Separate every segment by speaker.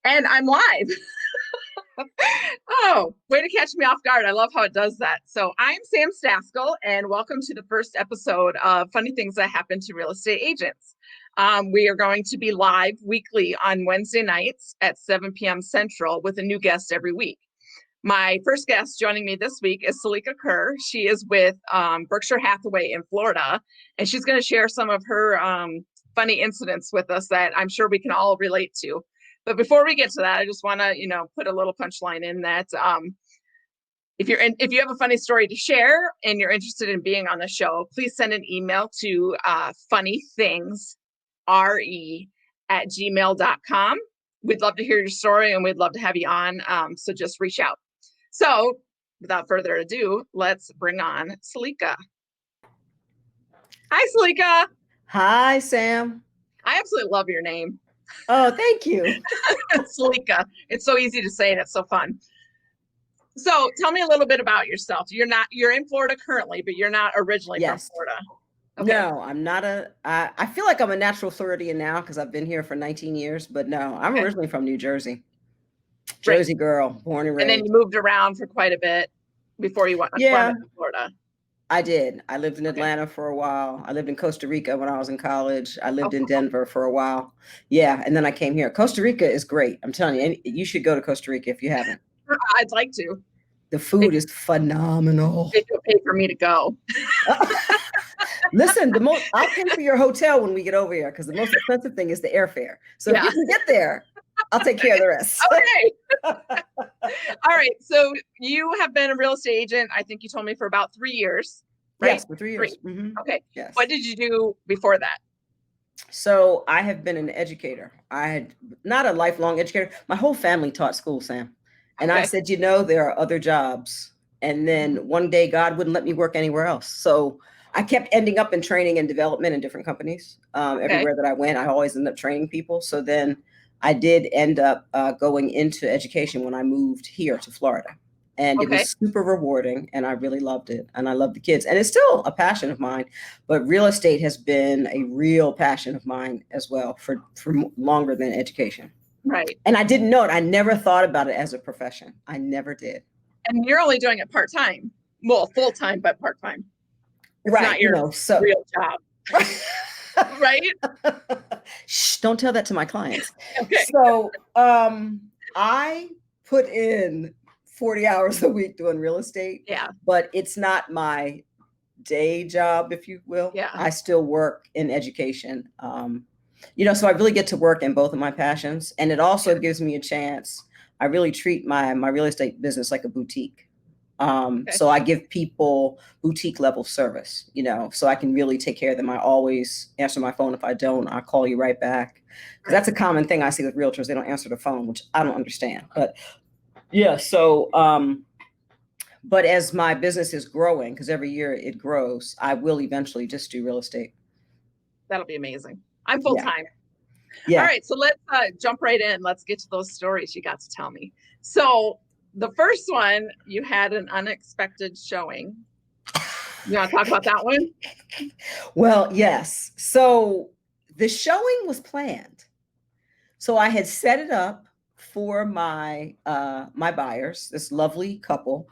Speaker 1: And I'm live. Oh, way to catch me off guard. I love how it does that. So I'm Sam Staskal, and welcome to the first episode of Funny Things That Happen to Real Estate Agents. We are going to be live weekly on Wednesday nights at 7 p.m. Central with a new guest every week. My first guest joining me this week is Seleka Kerr. She is with Berkshire Hathaway in Florida, and she's going to share some of her funny incidents with us that I'm sure we can all relate to. But before we get to that, I just want to, put a little punchline in that if you have a funny story to share and you're interested in being on the show, please send an email to funnythingsre@gmail.com. We'd love to hear your story and we'd love to have you on. So just reach out. So without further ado, let's bring on Seleka. Hi, Seleka.
Speaker 2: Hi, Sam.
Speaker 1: I absolutely love your name.
Speaker 2: Oh, thank you.
Speaker 1: Seleka. It's so easy to say and it's so fun. So tell me a little bit about yourself. You're in Florida currently, but you're not originally from Florida.
Speaker 2: Okay. No, I'm not I feel like I'm a natural Floridian now because I've been here for 19 years, but no, I'm originally from New Jersey. Jersey girl, born and raised.
Speaker 1: And then you moved around for quite a bit before you went to Florida.
Speaker 2: I did. I lived in Atlanta for a while. I lived in Costa Rica when I was in college. I lived in Denver for a while. Yeah. And then I came here. Costa Rica is great. I'm telling you, you should go to Costa Rica if you haven't.
Speaker 1: I'd like to.
Speaker 2: The food is phenomenal.
Speaker 1: They will pay for me to go.
Speaker 2: Listen, I'll pay for your hotel when we get over here because the most expensive thing is the airfare. So if you can get there, I'll take care of the rest.
Speaker 1: Okay. All right. So you have been a real estate agent, I think you told me, for about 3 years, right?
Speaker 2: Yes, for 3 years. Mm-hmm.
Speaker 1: Okay.
Speaker 2: Yes.
Speaker 1: What did you do before that?
Speaker 2: So I have been an educator. I had not a lifelong educator. My whole family taught school, Sam. And I said, there are other jobs. And then one day God wouldn't let me work anywhere else. So I kept ending up in training and development in different companies. Everywhere that I went, I always ended up training people. So then I did end up going into education when I moved here to Florida. And it was super rewarding and I really loved it. And I love the kids. And it's still a passion of mine. But real estate has been a real passion of mine as well for longer than education.
Speaker 1: Right.
Speaker 2: And I didn't know it. I never thought about it as a profession. I never did.
Speaker 1: And you're only doing it part-time. Well, full-time, but part-time. It's
Speaker 2: right.
Speaker 1: Not your real job. Right?
Speaker 2: Shh, don't tell that to my clients.
Speaker 1: Okay.
Speaker 2: So I put in 40 hours a week doing real estate.
Speaker 1: Yeah.
Speaker 2: But it's not my day job, if you will.
Speaker 1: Yeah.
Speaker 2: I still work in education. So I really get to work in both of my passions. And it also gives me a chance. I really treat my real estate business like a boutique. So I give people boutique level service, so I can really take care of them. I always answer my phone. If I don't, I'll call you right back. Because that's a common thing I see with realtors. They don't answer the phone, which I don't understand. But yeah, so but as my business is growing, because every year it grows, I will eventually just do real estate.
Speaker 1: That'll be amazing. I'm full time.
Speaker 2: Yeah.
Speaker 1: All right. So let's jump right in. Let's get to those stories you got to tell me. So the first one, you had an unexpected showing. You want to talk about that one?
Speaker 2: Well, yes. So the showing was planned. So I had set it up for my my buyers, this lovely couple.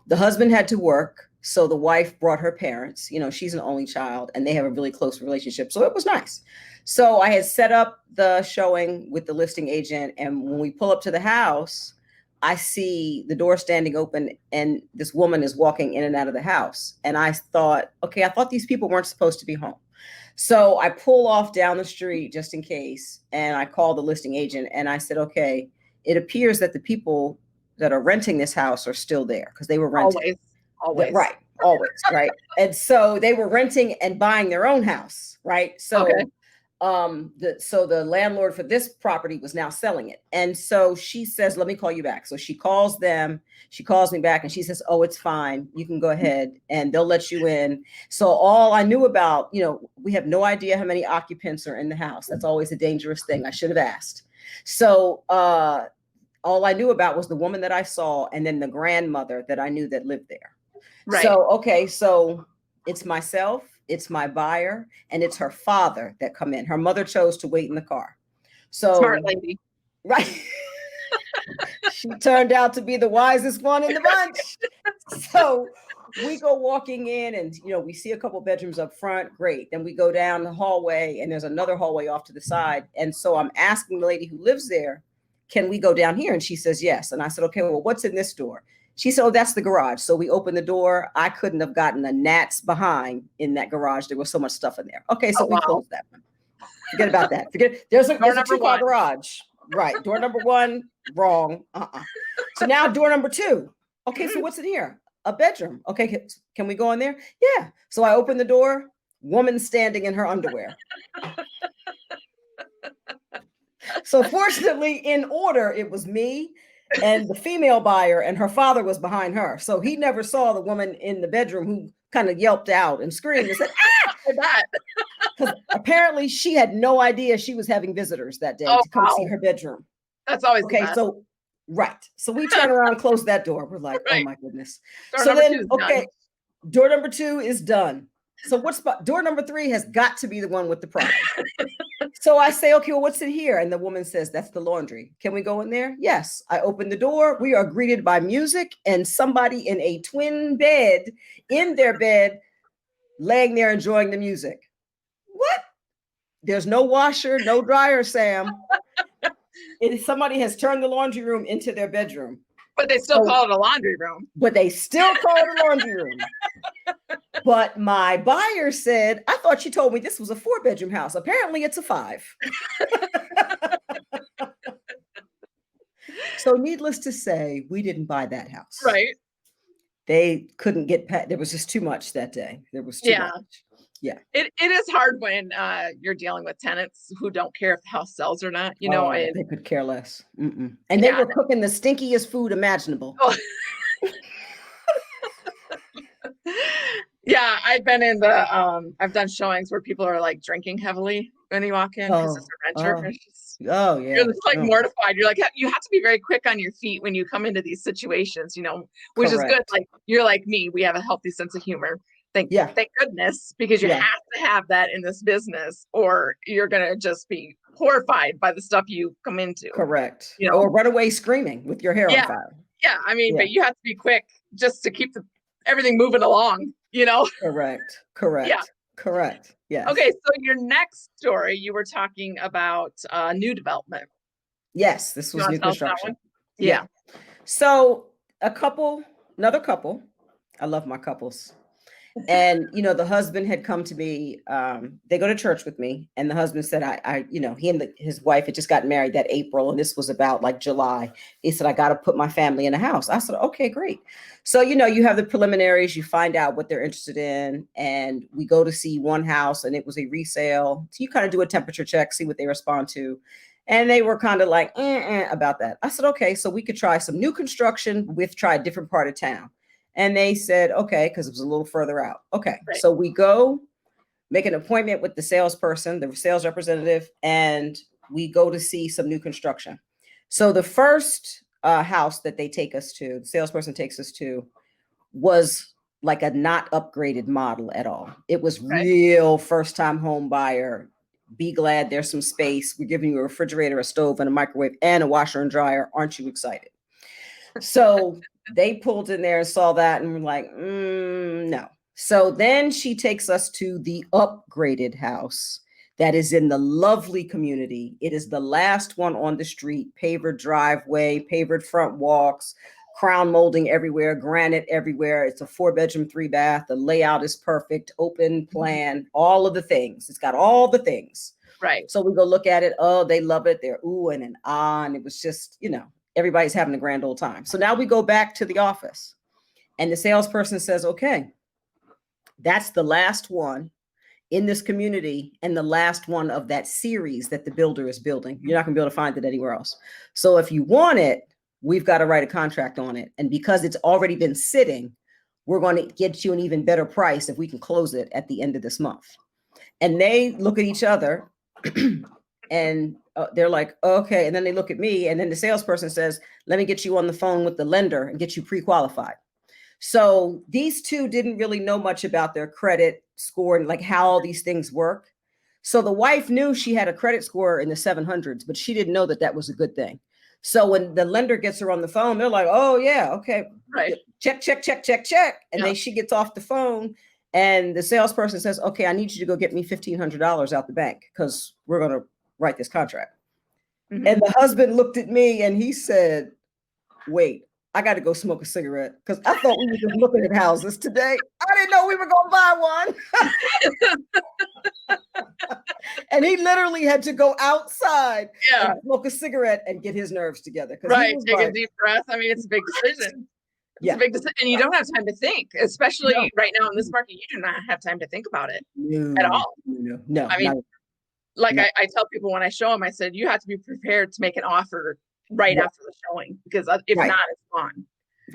Speaker 2: The husband had to work. So the wife brought her parents, she's an only child and they have a really close relationship. So it was nice. So I had set up the showing with the listing agent. And when we pull up to the house, I see the door standing open and this woman is walking in and out of the house. And I thought these people weren't supposed to be home. So I pull off down the street just in case. And I called the listing agent and I said, okay, it appears that the people that are renting this house are still there because they were renting.
Speaker 1: Always.
Speaker 2: Right. Always. Right. And so they were renting and buying their own house. Right. So, the landlord for this property was now selling it. And so she says, let me call you back. So she calls them, she calls me back and she says, oh, it's fine. You can go ahead and they'll let you in. So all I knew about, we have no idea how many occupants are in the house. That's always a dangerous thing. I should have asked. So, all I knew about was the woman that I saw and then the grandmother that I knew that lived there. Right. So it's myself, it's my buyer, and it's her father that come in. Her mother chose to wait in the car. So
Speaker 1: smart lady.
Speaker 2: Right. She turned out to be the wisest one in the bunch. So we go walking in and, we see a couple bedrooms up front. Great. Then we go down the hallway and there's another hallway off to the side. And so I'm asking the lady who lives there, can we go down here? And she says, yes. And I said, okay, well, what's in this door? She said, oh, that's the garage. So we opened the door. I couldn't have gotten a gnat's behind in that garage. There was so much stuff in there. Okay, so we closed that one. Forget about that. There's a two-car garage. Right. Door number one, wrong. So now door number two. Okay, so what's in here? A bedroom. Okay, can we go in there? Yeah. So I open the door, woman standing in her underwear. So fortunately, in order, it was me and the female buyer, and her father was behind her. So he never saw the woman in the bedroom who kind of yelped out and screamed and said, ah! Because apparently she had no idea she was having visitors that day to come see her bedroom.
Speaker 1: That's always
Speaker 2: okay. So right. So we turn around and close that door. We're like, right. Oh my goodness. Door number 2 is done. So door number 3 has got to be the one with the prize. So I say, okay, well, what's in here? And the woman says, that's the laundry. Can we go in there? Yes. I open the door. We are greeted by music and somebody in a twin bed, in their bed, laying there enjoying the music. What? There's no washer, no dryer, Sam. Somebody has turned the laundry room into their bedroom.
Speaker 1: But they still call it a laundry room.
Speaker 2: But they still call it a laundry room. But my buyer said, I thought you told me this was a 4-bedroom house. Apparently it's a 5. So needless to say, we didn't buy that house.
Speaker 1: Right.
Speaker 2: They couldn't get past. There was just too much that day. There was too much. Yeah.
Speaker 1: It is hard when you're dealing with tenants who don't care if the house sells or not.
Speaker 2: They could care less. And they were cooking the stinkiest food imaginable. Oh.
Speaker 1: Yeah, I've been in I've done showings where people are like drinking heavily when you walk in because it's a renter. You're just like mortified. You're like, you have to be very quick on your feet when you come into these situations, which is good. Like you're like me, we have a healthy sense of humor. Thank goodness, because you have to have that in this business or you're going to just be horrified by the stuff you come into.
Speaker 2: Correct. Or run away screaming with your hair on fire.
Speaker 1: Yeah. I mean, but you have to be quick just to keep everything moving along,
Speaker 2: Correct. Yeah. Correct. Yeah.
Speaker 1: Okay. So your next story, you were talking about new development.
Speaker 2: Yes. This was new construction.
Speaker 1: Yeah.
Speaker 2: So another couple, I love my couples. And, the husband had come to me, they go to church with me. And the husband said, he and his wife had just gotten married that April. And this was about like July. He said, I got to put my family in a house. I said, okay, great. So, you have the preliminaries, you find out what they're interested in. And we go to see one house and it was a resale. So you kind of do a temperature check, see what they respond to. And they were kind of like, about that. I said, okay, so we could try some new construction. We've tried a different part of town. And they said, okay, because it was a little further out. Okay. Right. So we go make an appointment with the salesperson, the sales representative, and we go to see some new construction. So the first house that they take us to, the salesperson takes us to, was like a not upgraded model at all. It was real first time home buyer. Be glad there's some space. We're giving you a refrigerator, a stove, and a microwave, and a washer and dryer. Aren't you excited? So they pulled in there and saw that and were like, no. So then she takes us to the upgraded house that is in the lovely community. It is the last one on the street, pavered driveway, pavered front walks, crown molding everywhere, granite everywhere. It's a 4-bedroom, 3-bath. The layout is perfect, open plan, all of the things. It's got all the things.
Speaker 1: Right.
Speaker 2: So we go look at it. Oh, they love it. They're ooh and an ah. And it was just, everybody's having a grand old time. So now we go back to the office and the salesperson says, okay, that's the last one in this community and the last one of that series that the builder is building. You're not gonna be able to find it anywhere else. So if you want it, we've got to write a contract on it. And because it's already been sitting, we're going to get you an even better price if we can close it at the end of this month. And they look at each other and they're like, okay. And then they look at me and then the salesperson says, let me get you on the phone with the lender and get you pre-qualified. So these two didn't really know much about their credit score and like how all these things work. So the wife knew she had a credit score in the 700s, but she didn't know that that was a good thing. So when the lender gets her on the phone, they're like, "Oh yeah, okay,
Speaker 1: Right.
Speaker 2: check, and
Speaker 1: Yeah.
Speaker 2: then she gets off the phone, and the salesperson says, "Okay, I need you to go get me $1,500 out the bank because we're going to write this contract."
Speaker 1: Mhm.
Speaker 2: And the husband looked at me and he said, "Wait, I got to go smoke a cigarette because I thought we were just looking at houses today. I didn't know we were going to buy one." And he literally had to go outside
Speaker 1: Yeah.
Speaker 2: and smoke a cigarette and get his nerves together because he
Speaker 1: Right.
Speaker 2: was
Speaker 1: Take a
Speaker 2: like,
Speaker 1: deep breath. I mean, it's a big decision. It's a
Speaker 2: "Yeah,
Speaker 1: big decision, and you don't have time to think,
Speaker 2: no,
Speaker 1: especially right now in this market. You do not have time to think about it at
Speaker 2: no,
Speaker 1: all.
Speaker 2: no, no,
Speaker 1: I mean,
Speaker 2: no,
Speaker 1: like
Speaker 2: no,
Speaker 1: I tell people when I show them, I said, you have to be prepared to make an offer right
Speaker 2: yeah,
Speaker 1: after the showing because if
Speaker 2: right,
Speaker 1: not, it's gone.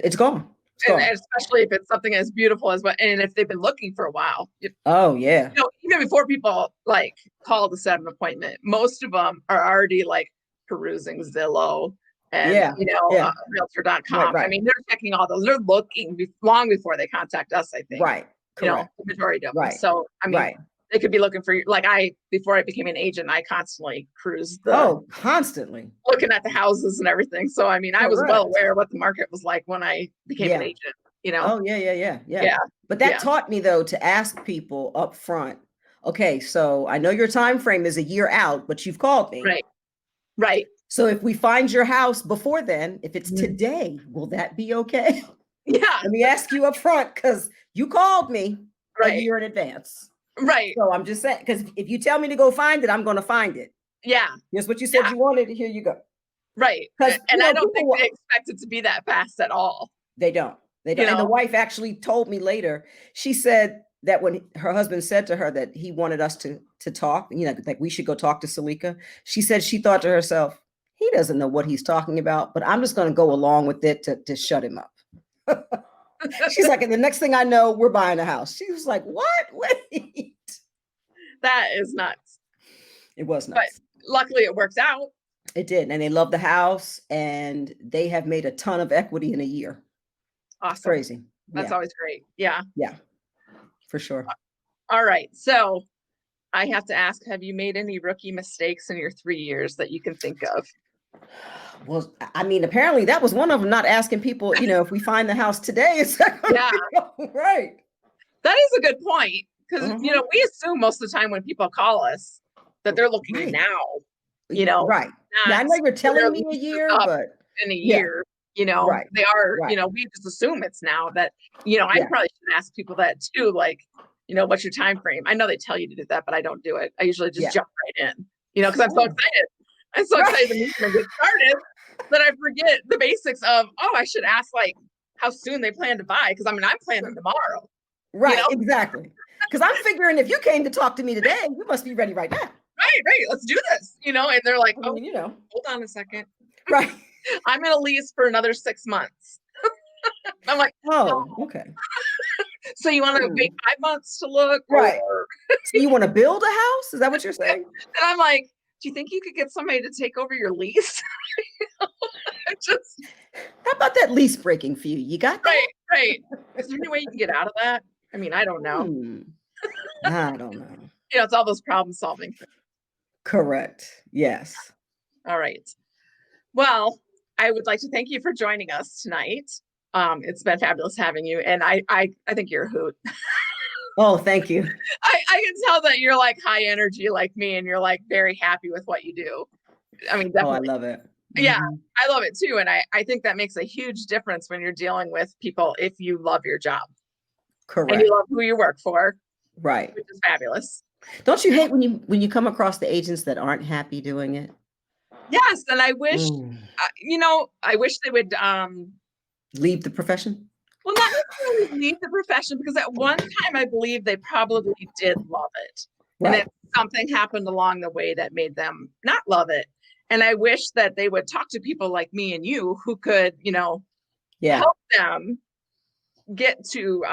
Speaker 2: it's gone, it's
Speaker 1: And
Speaker 2: gone."
Speaker 1: especially if it's something as beautiful as what, and if they've been looking for a while,
Speaker 2: Oh yeah,
Speaker 1: even before people like call to set an appointment, most of them are already like perusing Zillow and
Speaker 2: yeah, yeah, right,
Speaker 1: realtor.com. I
Speaker 2: right,
Speaker 1: mean, they're checking all those. They're looking long before they contact us, I think.
Speaker 2: right, correct,
Speaker 1: The majority of them.
Speaker 2: right,
Speaker 1: So, I mean,
Speaker 2: right.
Speaker 1: they could be looking for like before I became an agent, I constantly cruised
Speaker 2: Oh, constantly,
Speaker 1: looking at the houses and everything. So, I mean, I was well
Speaker 2: correct.
Speaker 1: aware of what the market was like when I became an
Speaker 2: Yeah.
Speaker 1: agent.
Speaker 2: Oh, yeah, yeah, yeah, yeah.
Speaker 1: Yeah.
Speaker 2: But that
Speaker 1: Yeah.
Speaker 2: taught me though to ask people up front, okay, so I know your time frame is a year out, but you've called me.
Speaker 1: Right. Right.
Speaker 2: So if we find your house before then, if it's
Speaker 1: Mhm.
Speaker 2: today, will that be okay?
Speaker 1: Yeah.
Speaker 2: Let me ask you up front because you called me a
Speaker 1: Right.
Speaker 2: year in advance.
Speaker 1: Right.
Speaker 2: So I'm just saying, because if you tell me to go find it, I'm going to find it.
Speaker 1: Yeah.
Speaker 2: Here's what you said
Speaker 1: Yeah.
Speaker 2: you wanted. Here you go.
Speaker 1: Right.
Speaker 2: Because
Speaker 1: And I don't think
Speaker 2: people,
Speaker 1: they expect it to be that fast at all.
Speaker 2: they don't. They
Speaker 1: You
Speaker 2: don't. And the
Speaker 1: know,
Speaker 2: wife actually told me later. She said that when her husband said to her that he wanted us to talk, like we should go talk to Seleka. She said she thought to herself, he doesn't know what he's talking about, but I'm just going to go along with it to shut him up. She's like, and the next thing I know, we're buying a house. She was like, what? Wait.
Speaker 1: that is nuts.
Speaker 2: It was
Speaker 1: But
Speaker 2: nuts.
Speaker 1: luckily it worked out.
Speaker 2: It did. And they love the house and they have made a ton of equity in a year.
Speaker 1: Awesome.
Speaker 2: Crazy.
Speaker 1: That's
Speaker 2: Yeah.
Speaker 1: always great. Yeah.
Speaker 2: Yeah, for sure.
Speaker 1: All right. So I have to ask, have you made any rookie mistakes in your 3 years that you can think of?
Speaker 2: Well, I mean, apparently that was one of them, not asking people, if we find the house today, is that going
Speaker 1: Yeah.
Speaker 2: to be right?
Speaker 1: That is a good point. Because,
Speaker 2: Mhm.
Speaker 1: we assume most of the time when people call us that they're looking
Speaker 2: Right.
Speaker 1: now,
Speaker 2: Right. Yeah, I know you're telling me a year,
Speaker 1: up
Speaker 2: but
Speaker 1: in a
Speaker 2: yeah,
Speaker 1: year,
Speaker 2: right,
Speaker 1: they are,
Speaker 2: right.
Speaker 1: we just assume it's now that, I
Speaker 2: Yeah.
Speaker 1: probably should ask people that too, like, what's your time frame? I know they tell you to do that, but I don't do it. I usually just
Speaker 2: Yeah.
Speaker 1: jump right in, because I'm so
Speaker 2: Sure.
Speaker 1: excited. I'm so
Speaker 2: Right.
Speaker 1: excited to meet them and get started that I forget the basics of, I should ask like how soon they plan to buy. Cause I'm planning tomorrow.
Speaker 2: Right, exactly. Because I'm figuring if you came to talk to me today, you must be ready right now.
Speaker 1: Right. Let's do this, and they're like,
Speaker 2: I mean,
Speaker 1: hold on a second.
Speaker 2: right.
Speaker 1: I'm in a lease for another 6 months. I'm like,
Speaker 2: Oh, okay.
Speaker 1: so you want to wait 5 months to look?
Speaker 2: Right.
Speaker 1: Or...
Speaker 2: So you want to build a house? Is that what you're saying?
Speaker 1: And I'm like, do you think you could get somebody to take over your lease?
Speaker 2: How about that lease breaking fee? You got that?
Speaker 1: Right. Is there any way you can get out of that? I mean, I don't know.
Speaker 2: I don't know.
Speaker 1: It's all those problem solving things.
Speaker 2: Correct. Yes.
Speaker 1: All right. Well, I would like to thank you for joining us tonight. It's been fabulous having you. And I think you're a hoot.
Speaker 2: Oh, thank you.
Speaker 1: I can tell that you're like high energy like me and you're like very happy with what you do. I mean, definitely.
Speaker 2: Oh, I love it.
Speaker 1: Yeah, I love it too. And I think that makes a huge difference when you're dealing with people if you love your job.
Speaker 2: Correct.
Speaker 1: And you love who you work for.
Speaker 2: Right.
Speaker 1: Which is fabulous.
Speaker 2: Don't you hate when you come across the agents that aren't happy doing it?
Speaker 1: Yes. And I wish, I wish they would
Speaker 2: leave the profession.
Speaker 1: Well, not necessarily leave the profession, because at one time I believe they probably did love it. Right. And then something happened along the way that made them not love it. And I wish that they would talk to people like me and you who could, help them get to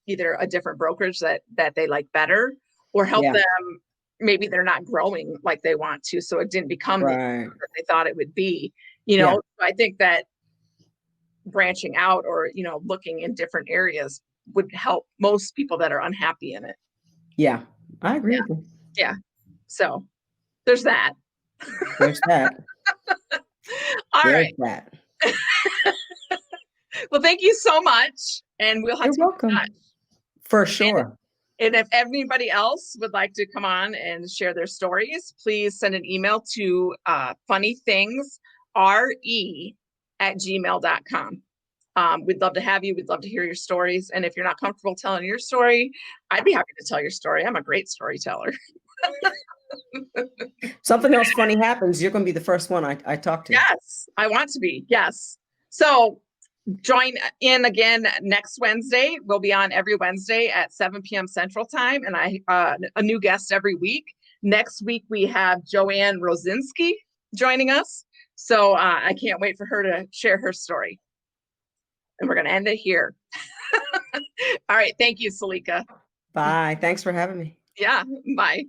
Speaker 1: either a different brokerage that they like better, or help them. Maybe they're not growing like they want to, so it didn't become the that they thought it would be. So I think that branching out or looking in different areas would help most people that are unhappy in it.
Speaker 2: Yeah, I agree with you.
Speaker 1: Yeah, so there's that.
Speaker 2: There's that.
Speaker 1: All
Speaker 2: There's
Speaker 1: right.
Speaker 2: that.
Speaker 1: Well, thank you so much. And we'll have
Speaker 2: You're
Speaker 1: to keep in touch.
Speaker 2: welcome. For
Speaker 1: And,
Speaker 2: sure.
Speaker 1: and if anybody else would like to come on and share their stories, please send an email to funnythingsre@gmail.com. We'd love to have you. We'd love to hear your stories. And if you're not comfortable telling your story, I'd be happy to tell your story. I'm a great storyteller.
Speaker 2: Something else funny happens, you're going to be the first one I talk to.
Speaker 1: Yes, I want to be. Yes. So join in again next Wednesday. We'll be on every Wednesday at 7 p.m. Central Time, and a new guest every week. Next week we have Joanne Rosinski joining us. So I can't wait for her to share her story. And we're going to end it here. All right. Thank you, Seleka.
Speaker 2: Bye. Thanks for having me.
Speaker 1: Yeah. Bye.